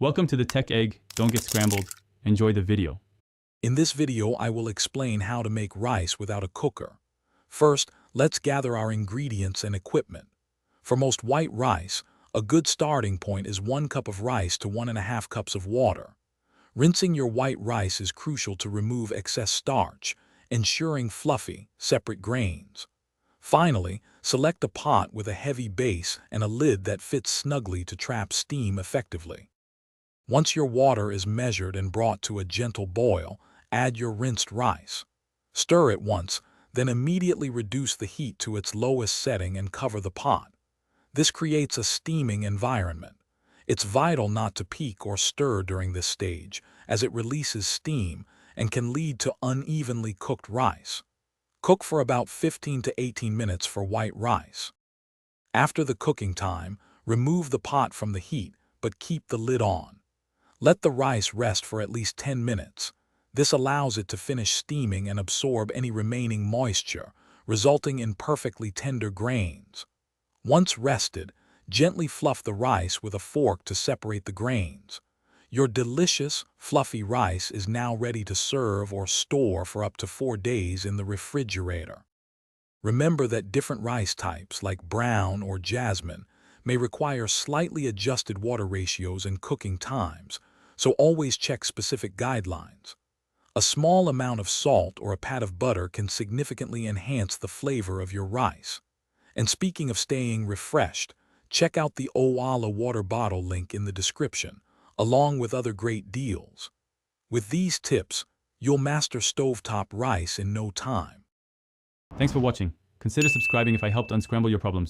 Welcome to the Tech Egg. Don't get scrambled. Enjoy the video. In this video, I will explain how to make rice without a cooker. First, let's gather our ingredients and equipment. For most white rice, a good starting point is 1 cup of rice to 1.5 cups of water. Rinsing your white rice is crucial to remove excess starch, ensuring fluffy, separate grains. Finally, select a pot with a heavy base and a lid that fits snugly to trap steam effectively. Once your water is measured and brought to a gentle boil, add your rinsed rice. Stir it once, then immediately reduce the heat to its lowest setting and cover the pot. This creates a steaming environment. It's vital not to peek or stir during this stage, as it releases steam and can lead to unevenly cooked rice. Cook for about 15 to 18 minutes for white rice. After the cooking time, remove the pot from the heat, but keep the lid on. Let the rice rest for at least 10 minutes. This allows it to finish steaming and absorb any remaining moisture, resulting in perfectly tender grains. Once rested, gently fluff the rice with a fork to separate the grains. Your delicious, fluffy rice is now ready to serve or store for up to 4 days in the refrigerator. Remember that different rice types, like brown or jasmine, may require slightly adjusted water ratios and cooking times, so always check specific guidelines. A small amount of salt or a pat of butter can significantly enhance the flavor of your rice. And speaking of staying refreshed, check out the Owala water bottle link in the description, along with other great deals. With these tips, you'll master stovetop rice in no time. Thanks for watching. Consider subscribing if I helped unscramble your problems.